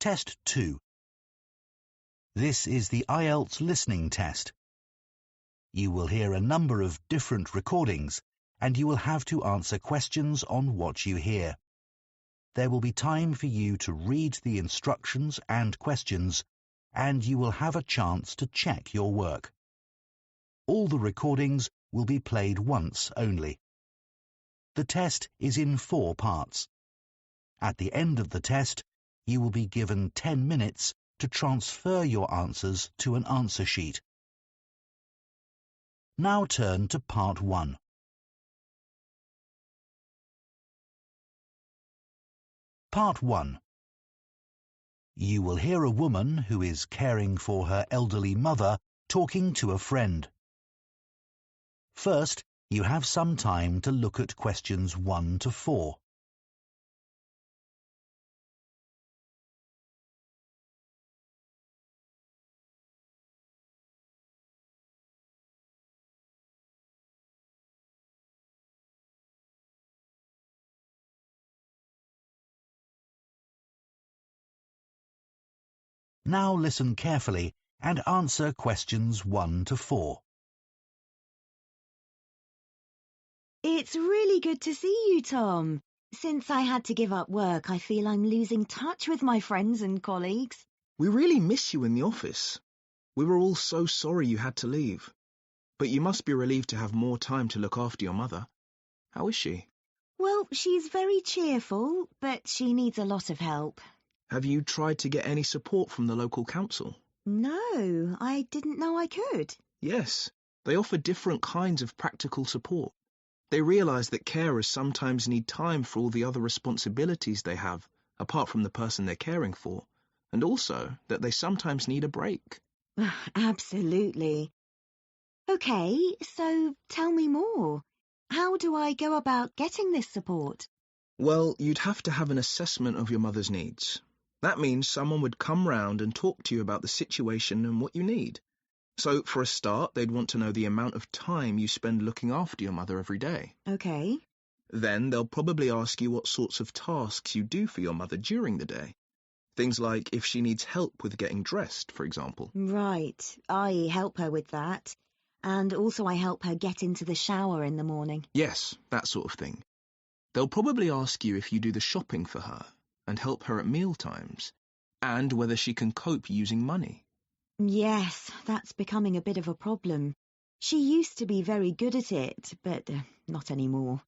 Test 2. This is the IELTS listening test. You will hear a number of different recordings, and you will have to answer questions on what you hear. There will be time for you to read the instructions and questions, and you will have a chance to check your work. All the recordings will be played once only. The test is in 4 parts. At the end of the test, you will be given 10 minutes to transfer your answers to an answer sheet. Now turn to Part 1. Part 1. You will hear a woman who is caring for her elderly mother talking to a friend. First, you have some time to look at questions 1 to 4. Now listen carefully and answer questions 1 to 4. It's really good to see you, Tom. Since I had to give up work, I feel I'm losing touch with my friends and colleagues. We really miss you in the office. We were all so sorry you had to leave. But you must be relieved to have more time to look after your mother. How is she? Well, she's very cheerful, but she needs a lot of help. Have you tried to get any support from the local council? No, I didn't know I could. Yes, they offer different kinds of practical support. They realise that carers sometimes need time for all the other responsibilities they have, apart from the person they're caring for, and also that they sometimes need a break. Absolutely. OK, so tell me more. How do I go about getting this support? Well, you'd have to have an assessment of your mother's needs. That means someone would come round and talk to you about the situation and what you need. So, for a start, they'd want to know the amount of time you spend looking after your mother every day. OK. Then they'll probably ask you what sorts of tasks you do for your mother during the day. Things like if she needs help with getting dressed, for example. Right, I help her with that. And also I help her get into the shower in the morning. Yes, that sort of thing. They'll probably ask you if you do the shopping for her and help her at meal times, and whether she can cope using money. Yes, that's becoming a bit of a problem. She used to be very good at it, but not anymore.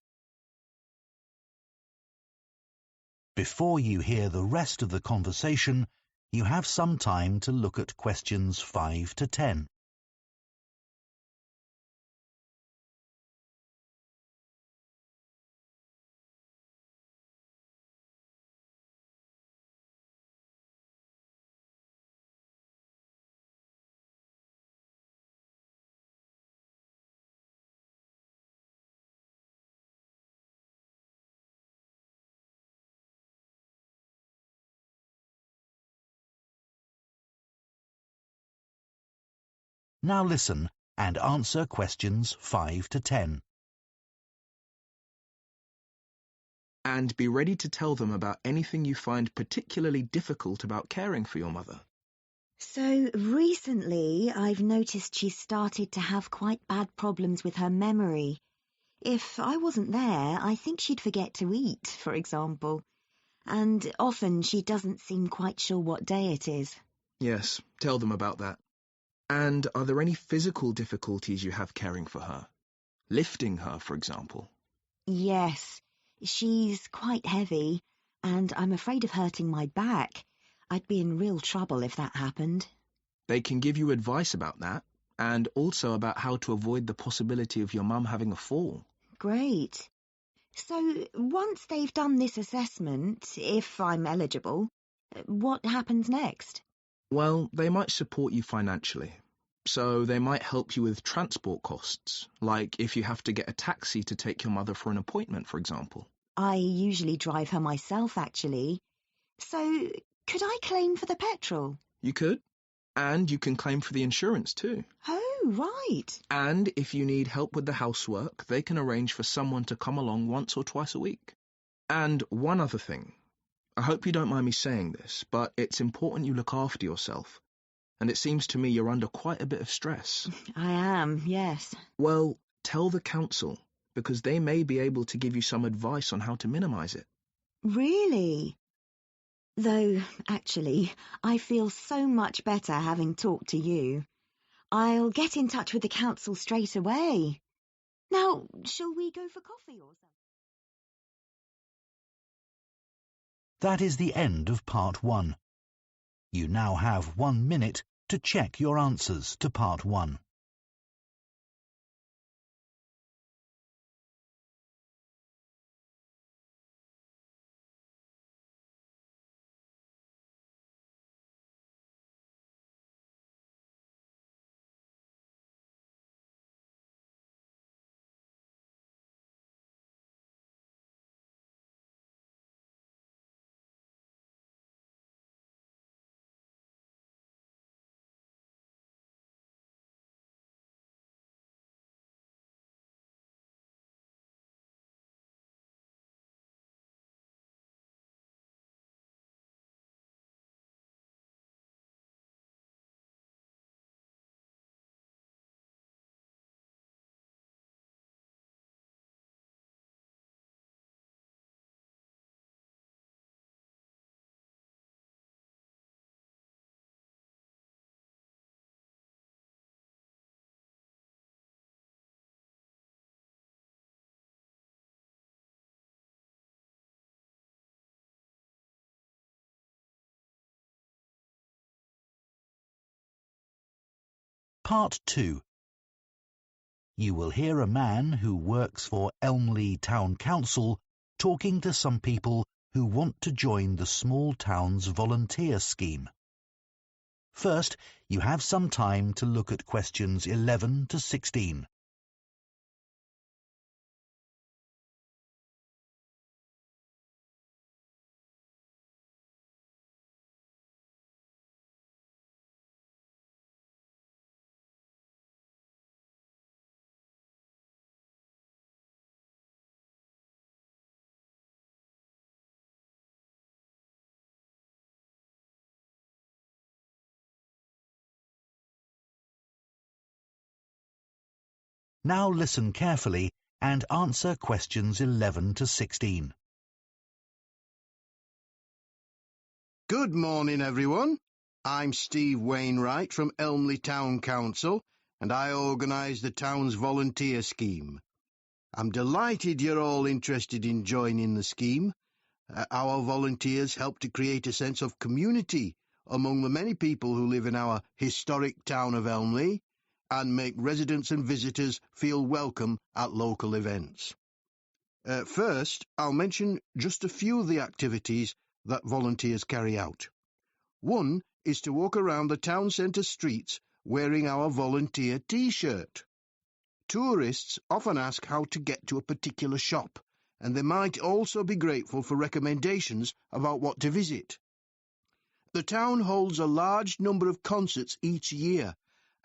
Before you hear the rest of the conversation, you have some time to look at questions 5 to 10. Now listen and answer questions 5 to 10. And be ready to tell them about anything you find particularly difficult about caring for your mother. So recently I've noticed she's started to have quite bad problems with her memory. If I wasn't there, I think she'd forget to eat, for example. And often she doesn't seem quite sure what day it is. Yes, tell them about that. And are there any physical difficulties you have caring for her? Lifting her, for example? Yes, she's quite heavy, and I'm afraid of hurting my back. I'd be in real trouble if that happened. They can give you advice about that, and also about how to avoid the possibility of your mum having a fall. Great. So once they've done this assessment, if I'm eligible, what happens next? Well, they might support you financially. So they might help you with transport costs, like if you have to get a taxi to take your mother for an appointment, for example. I usually drive her myself, actually. So could I claim for the petrol? You could. And you can claim for the insurance too. Oh, right. And if you need help with the housework, they can arrange for someone to come along once or twice a week. And one other thing. I hope you don't mind me saying this, but it's important you look after yourself. And it seems to me you're under quite a bit of stress. I am, yes. Well, tell the council, because they may be able to give you some advice on how to minimize it. Really? Though, actually, I feel so much better having talked to you. I'll get in touch with the council straight away. Now, shall we go for coffee or something? That is the end of part 1. You now have 1 minute to check your answers to part 1. Part 2. You will hear a man who works for Elmley Town Council talking to some people who want to join the small town's volunteer scheme. First, you have some time to look at questions 11 to 16. Now listen carefully and answer questions 11 to 16. Good morning, everyone. I'm Steve Wainwright from Elmley Town Council, and I organise the town's volunteer scheme. I'm delighted you're all interested in joining the scheme. Our volunteers help to create a sense of community among the many people who live in our historic town of Elmley, and make residents and visitors feel welcome at local events. First, I'll mention just a few of the activities that volunteers carry out. One is to walk around the town centre streets wearing our volunteer T-shirt. Tourists often ask how to get to a particular shop, and they might also be grateful for recommendations about what to visit. The town holds a large number of concerts each year,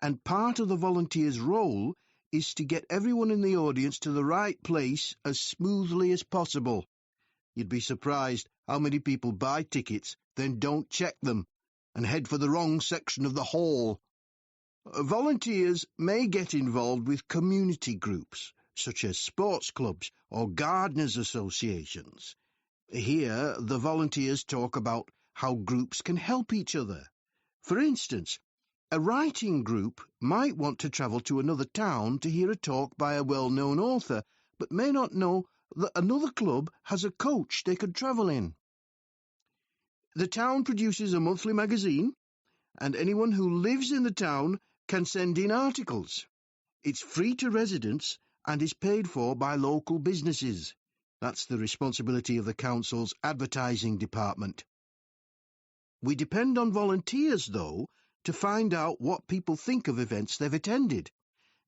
and part of the volunteer's role is to get everyone in the audience to the right place as smoothly as possible. You'd be surprised how many people buy tickets, then don't check them, and head for the wrong section of the hall. Volunteers may get involved with community groups, such as sports clubs or gardeners' associations. Here, the volunteers talk about how groups can help each other. For instance, a writing group might want to travel to another town to hear a talk by a well-known author, but may not know that another club has a coach they could travel in. The town produces a monthly magazine, and anyone who lives in the town can send in articles. It's free to residents and is paid for by local businesses. That's the responsibility of the council's advertising department. We depend on volunteers, though, to find out what people think of events they've attended,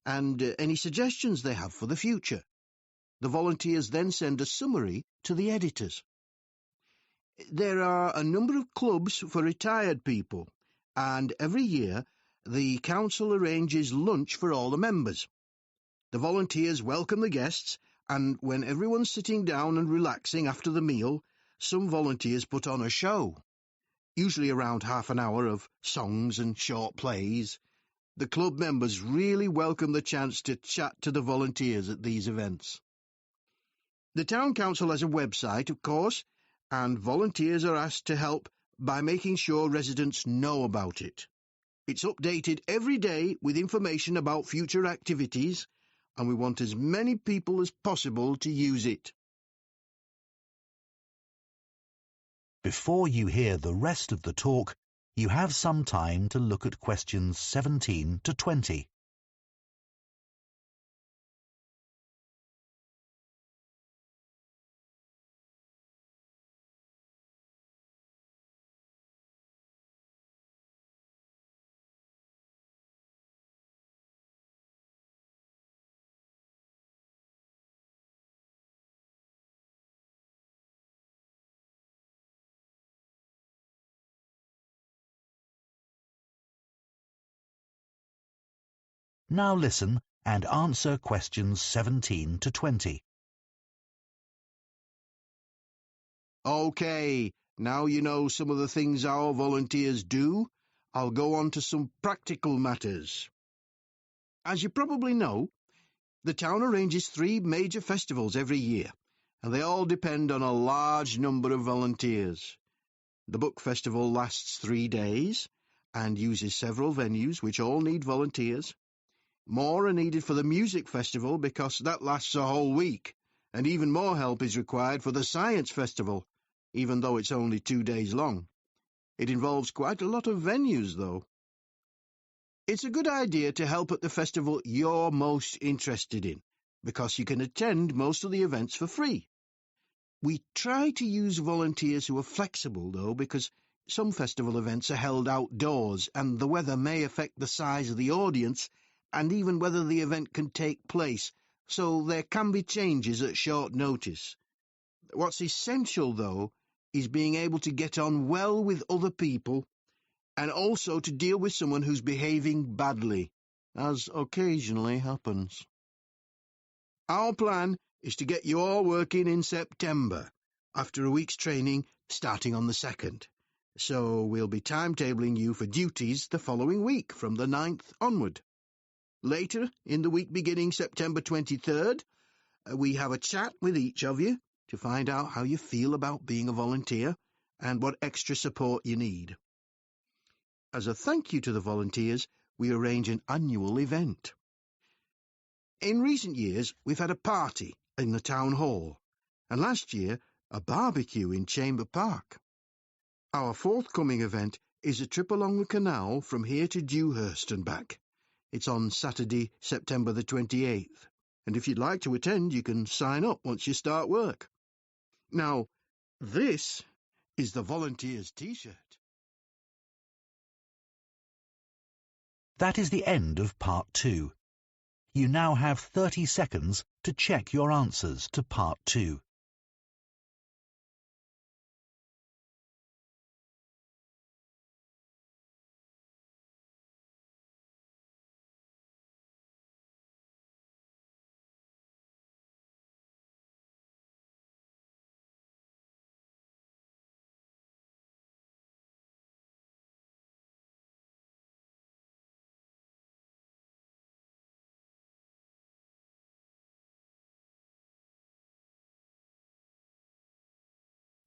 and any suggestions they have for the future. The volunteers then send a summary to the editors. There are a number of clubs for retired people, and every year the council arranges lunch for all the members. The volunteers welcome the guests, and when everyone's sitting down and relaxing after the meal, some volunteers put on a show, usually around half an hour of songs and short plays. The club members really welcome the chance to chat to the volunteers at these events. The town council has a website, of course, and volunteers are asked to help by making sure residents know about it. It's updated every day with information about future activities, and we want as many people as possible to use it. Before you hear the rest of the talk, you have some time to look at questions 17 to 20. Now listen and answer questions 17 to 20. OK, now you know some of the things our volunteers do, I'll go on to some practical matters. As you probably know, the town arranges 3 major festivals every year, and they all depend on a large number of volunteers. The book festival lasts 3 days and uses several venues which all need volunteers. More are needed for the music festival because that lasts a whole week, and even more help is required for the science festival, even though it's only 2 days long. It involves quite a lot of venues, though. It's a good idea to help at the festival you're most interested in, because you can attend most of the events for free. We try to use volunteers who are flexible, though, because some festival events are held outdoors, and the weather may affect the size of the audience and even whether the event can take place, so there can be changes at short notice. What's essential, though, is being able to get on well with other people and also to deal with someone who's behaving badly, as occasionally happens. Our plan is to get you all working in September, after a week's training starting on the 2nd. So we'll be timetabling you for duties the following week from the 9th onward. Later, in the week beginning September 23rd, we have a chat with each of you to find out how you feel about being a volunteer and what extra support you need. As a thank you to the volunteers, we arrange an annual event. In recent years, we've had a party in the town hall, and last year, a barbecue in Chamber Park. Our forthcoming event is a trip along the canal from here to Dewhurst and back. It's on Saturday, September the 28th, and if you'd like to attend, you can sign up once you start work. Now, this is the volunteers' T-shirt. That is the end of part 2. You now have 30 seconds to check your answers to part 2.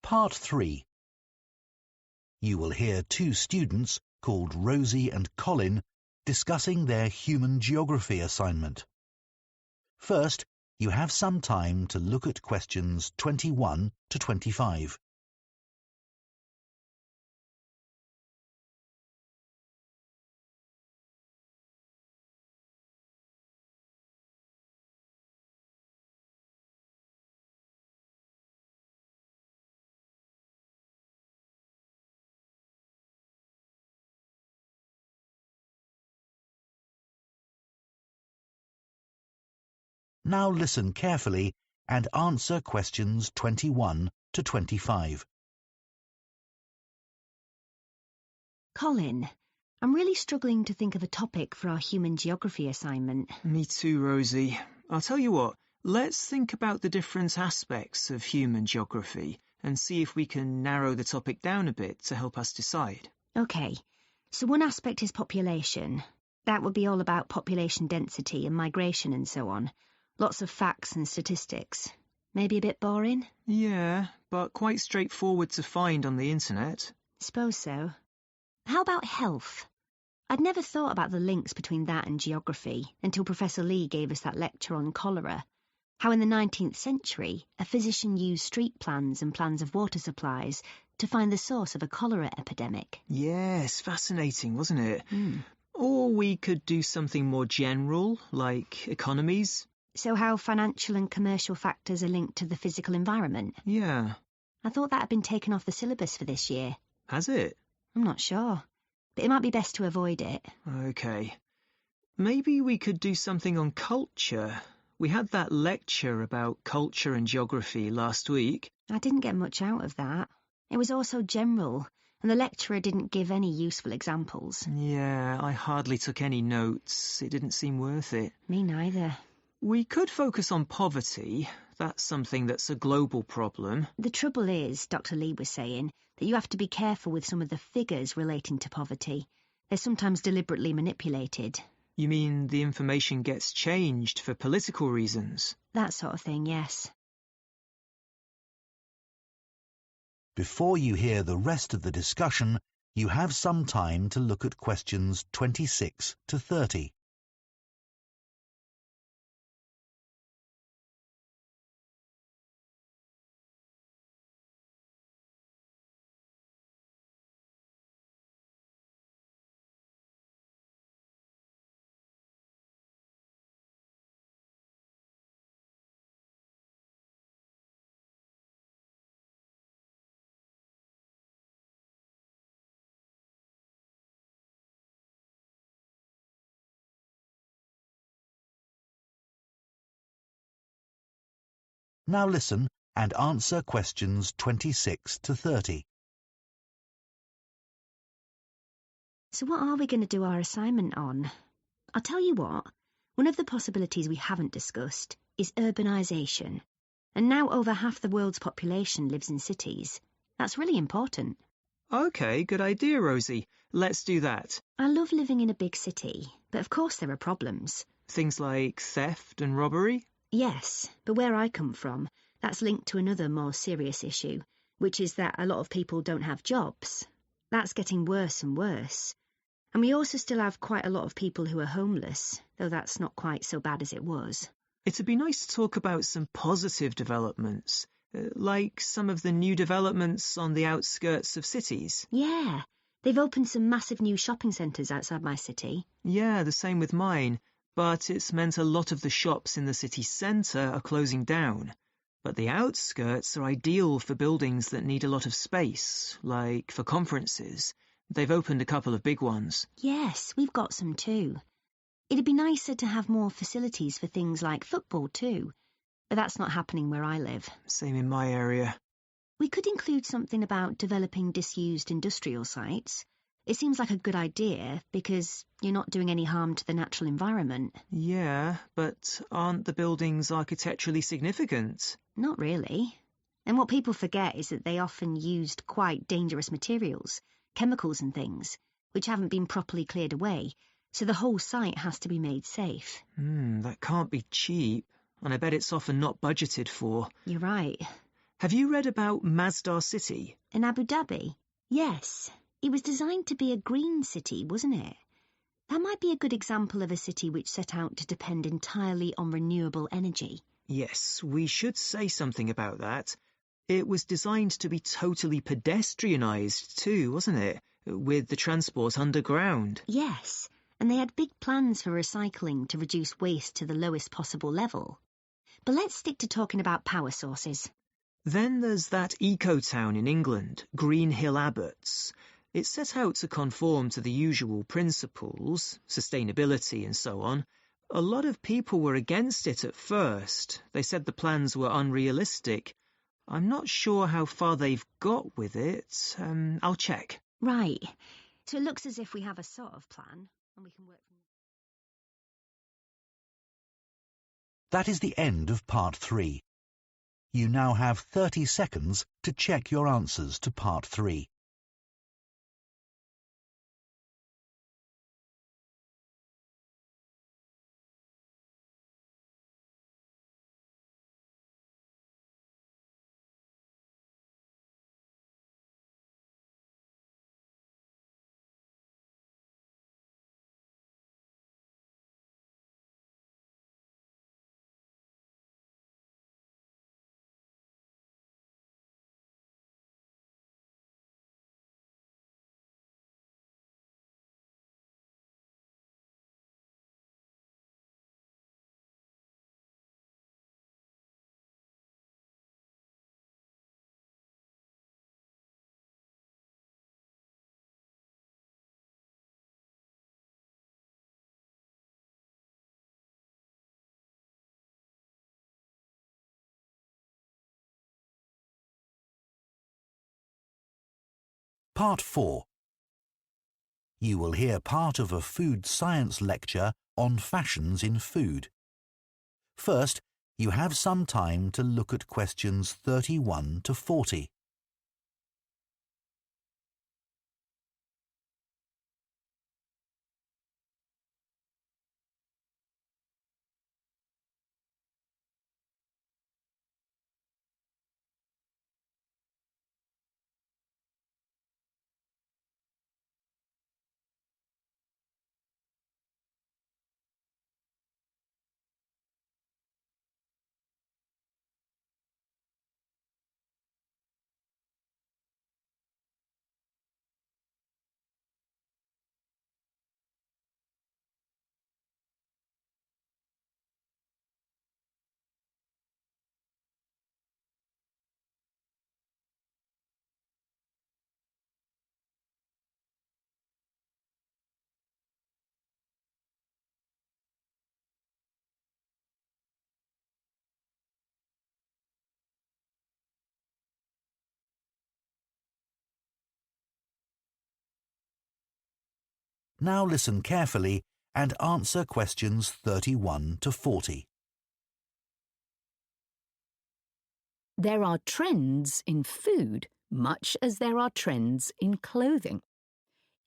Part 3. You will hear 2 students called Rosie and Colin discussing their human geography assignment. First, you have some time to look at questions 21 to 25. Now listen carefully and answer questions 21 to 25. Colin, I'm really struggling to think of a topic for our human geography assignment. Me too, Rosie. I'll tell you what, let's think about the different aspects of human geography and see if we can narrow the topic down a bit to help us decide. OK, so one aspect is population. That would be all about population density and migration and so on. Lots of facts and statistics. Maybe a bit boring? Yeah, but quite straightforward to find on the internet. Suppose so. How about health? I'd never thought about the links between that and geography until Professor Lee gave us that lecture on cholera. How in the 19th century, a physician used street plans and plans of water supplies to find the source of a cholera epidemic. Yes, fascinating, wasn't it? Mm. Or we could do something more general, like economies. So how financial and commercial factors are linked to the physical environment? Yeah. I thought that had been taken off the syllabus for this year. Has it? I'm not sure, but it might be best to avoid it. OK. Maybe we could do something on culture. We had that lecture about culture and geography last week. I didn't get much out of that. It was all so general, and the lecturer didn't give any useful examples. Yeah, I hardly took any notes. It didn't seem worth it. Me neither. We could focus on poverty. That's something that's a global problem. The trouble is, Dr. Lee was saying, that you have to be careful with some of the figures relating to poverty. They're sometimes deliberately manipulated. You mean the information gets changed for political reasons? That sort of thing, yes. Before you hear the rest of the discussion, you have some time to look at questions 26 to 30. Now listen and answer questions 26 to 30. So what are we going to do our assignment on? I'll tell you what, one of the possibilities we haven't discussed is urbanisation. And now over half the world's population lives in cities. That's really important. OK, good idea, Rosie. Let's do that. I love living in a big city, but of course there are problems. Things like theft and robbery? Yes, but where I come from, that's linked to another more serious issue, which is that a lot of people don't have jobs. That's getting worse and worse. And we also still have quite a lot of people who are homeless, though that's not quite so bad as it was. It'd be nice to talk about some positive developments, like some of the new developments on the outskirts of cities. Yeah, they've opened some massive new shopping centres outside my city. Yeah, the same with mine, but it's meant a lot of the shops in the city centre are closing down. But the outskirts are ideal for buildings that need a lot of space, like for conferences. They've opened a couple of big ones. Yes, we've got some too. It'd be nicer to have more facilities for things like football too, but that's not happening where I live. Same in my area. We could include something about developing disused industrial sites. It seems like a good idea because you're not doing any harm to the natural environment. Yeah, but aren't the buildings architecturally significant? Not really. And what people forget is that they often used quite dangerous materials, chemicals and things, which haven't been properly cleared away, so the whole site has to be made safe. That can't be cheap, and I bet it's often not budgeted for. You're right. Have you read about Masdar City? In Abu Dhabi? Yes. It was designed to be a green city, wasn't it? That might be a good example of a city which set out to depend entirely on renewable energy. Yes, we should say something about that. It was designed to be totally pedestrianised too, wasn't it? With the transport underground. Yes, and they had big plans for recycling to reduce waste to the lowest possible level. But let's stick to talking about power sources. Then there's that eco-town in England, Green Hill Abbots. It set out to conform to the usual principles, sustainability and so on. A lot of people were against it at first. They said the plans were unrealistic. I'm not sure how far they've got with it. I'll check. Right. So it looks as if we have a sort of plan, and we can work from there. That is the end of part 3. You now have 30 seconds to check your answers to Part 3. Part 4. You will hear part of a food science lecture on fashions in food. First, you have some time to look at questions 31 to 40. Now listen carefully and answer questions 31 to 40. There are trends in food much as there are trends in clothing.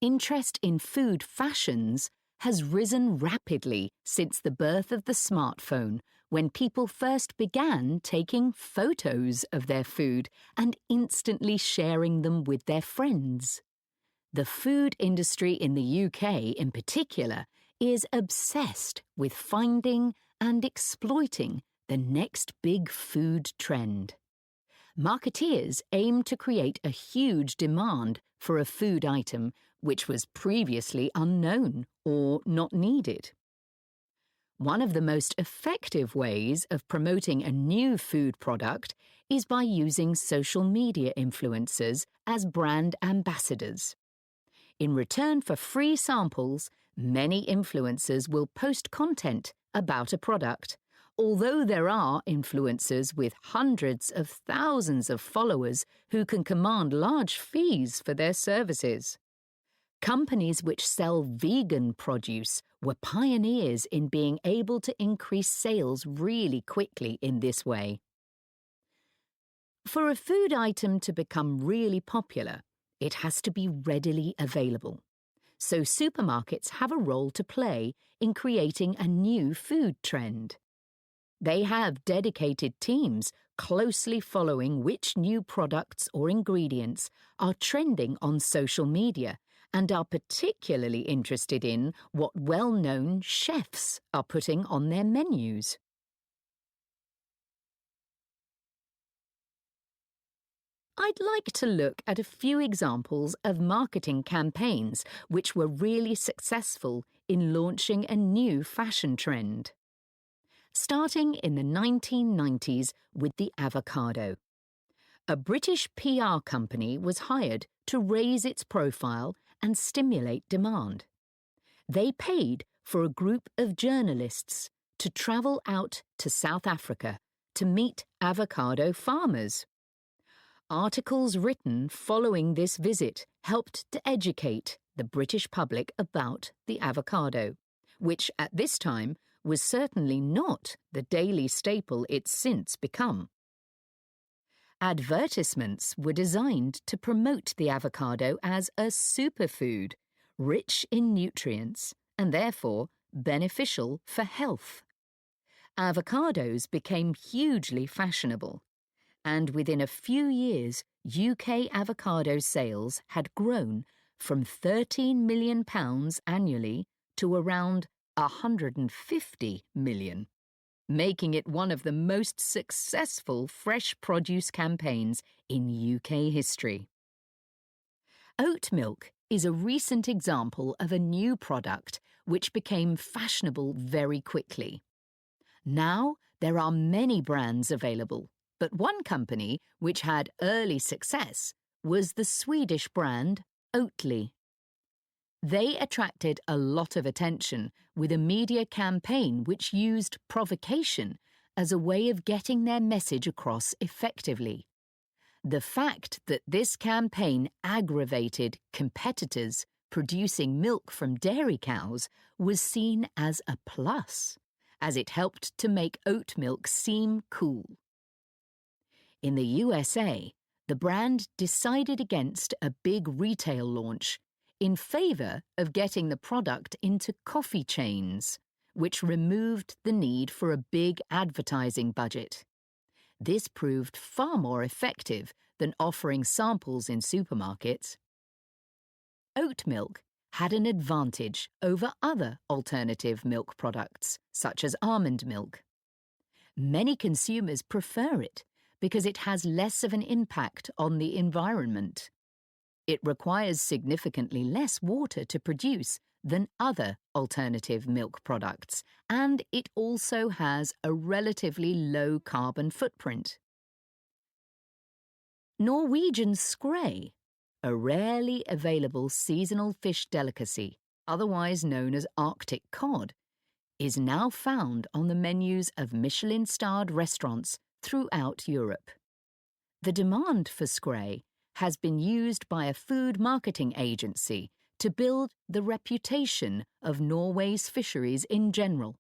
Interest in food fashions has risen rapidly since the birth of the smartphone, when people first began taking photos of their food and instantly sharing them with their friends. The food industry in the UK in particular is obsessed with finding and exploiting the next big food trend. Marketeers aim to create a huge demand for a food item which was previously unknown or not needed. One of the most effective ways of promoting a new food product is by using social media influencers as brand ambassadors. In return for free samples, many influencers will post content about a product. Although there are influencers with hundreds of thousands of followers who can command large fees for their services. Companies which sell vegan produce were pioneers in being able to increase sales really quickly in this way. For a food item to become really popular, it has to be readily available. So supermarkets have a role to play in creating a new food trend. They have dedicated teams closely following which new products or ingredients are trending on social media and are particularly interested in what well-known chefs are putting on their menus. I'd like to look at a few examples of marketing campaigns which were really successful in launching a new fashion trend. Starting in the 1990s with the avocado. A British PR company was hired to raise its profile and stimulate demand. They paid for a group of journalists to travel out to South Africa to meet avocado farmers. Articles written following this visit helped to educate the British public about the avocado, which at this time was certainly not the daily staple it's since become. Advertisements were designed to promote the avocado as a superfood, rich in nutrients and therefore beneficial for health. Avocados became hugely fashionable, and within a few years, UK avocado sales had grown from £13 million annually to around £150 million, making it one of the most successful fresh produce campaigns in UK history. Oat milk is a recent example of a new product which became fashionable very quickly. Now there are many brands available, but one company which had early success was the Swedish brand Oatly. They attracted a lot of attention with a media campaign which used provocation as a way of getting their message across effectively. The fact that this campaign aggravated competitors producing milk from dairy cows was seen as a plus, as it helped to make oat milk seem cool. In the USA, the brand decided against a big retail launch in favour of getting the product into coffee chains, which removed the need for a big advertising budget. This proved far more effective than offering samples in supermarkets. Oat milk had an advantage over other alternative milk products, such as almond milk. Many consumers prefer it because it has less of an impact on the environment. It requires significantly less water to produce than other alternative milk products, and it also has a relatively low carbon footprint. Norwegian skrei, a rarely available seasonal fish delicacy, otherwise known as Arctic cod, is now found on the menus of Michelin-starred restaurants throughout Europe. The demand for skrei has been used by a food marketing agency to build the reputation of Norway's fisheries in general.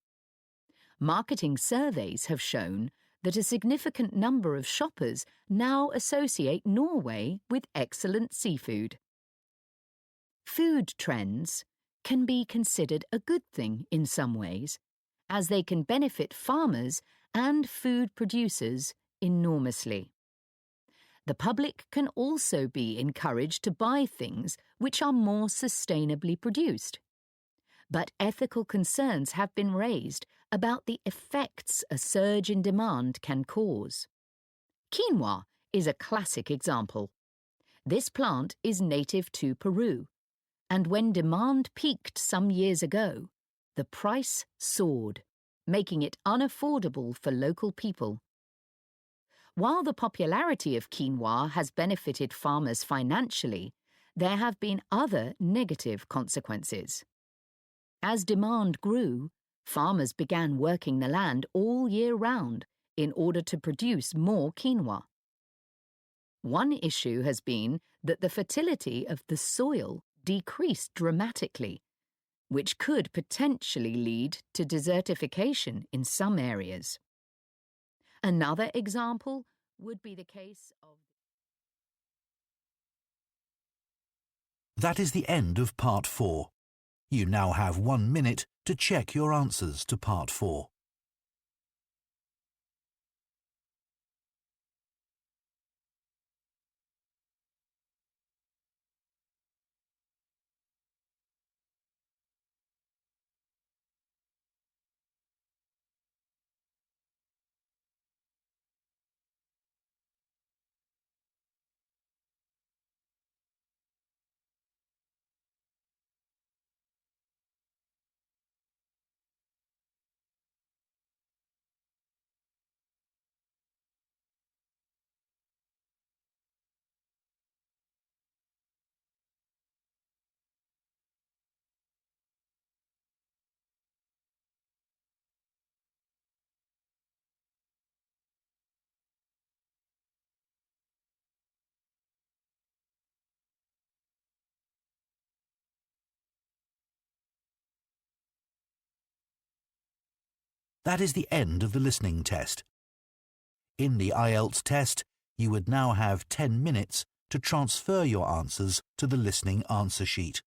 Marketing surveys have shown that a significant number of shoppers now associate Norway with excellent seafood. Food trends can be considered a good thing in some ways, as they can benefit farmers and food producers enormously. The public can also be encouraged to buy things which are more sustainably produced. But ethical concerns have been raised about the effects a surge in demand can cause. Quinoa is a classic example. This plant is native to Peru, and when demand peaked some years ago, the price soared, making it unaffordable for local people. While the popularity of quinoa has benefited farmers financially, there have been other negative consequences. As demand grew, farmers began working the land all year round in order to produce more quinoa. One issue has been that the fertility of the soil decreased dramatically, which could potentially lead to desertification in some areas. Another example would be the case of... That is the end of Part 4. You now have 1 minute to check your answers to Part 4. That is the end of the listening test. In the IELTS test, You would now have 10 minutes to transfer your answers to the listening answer sheet.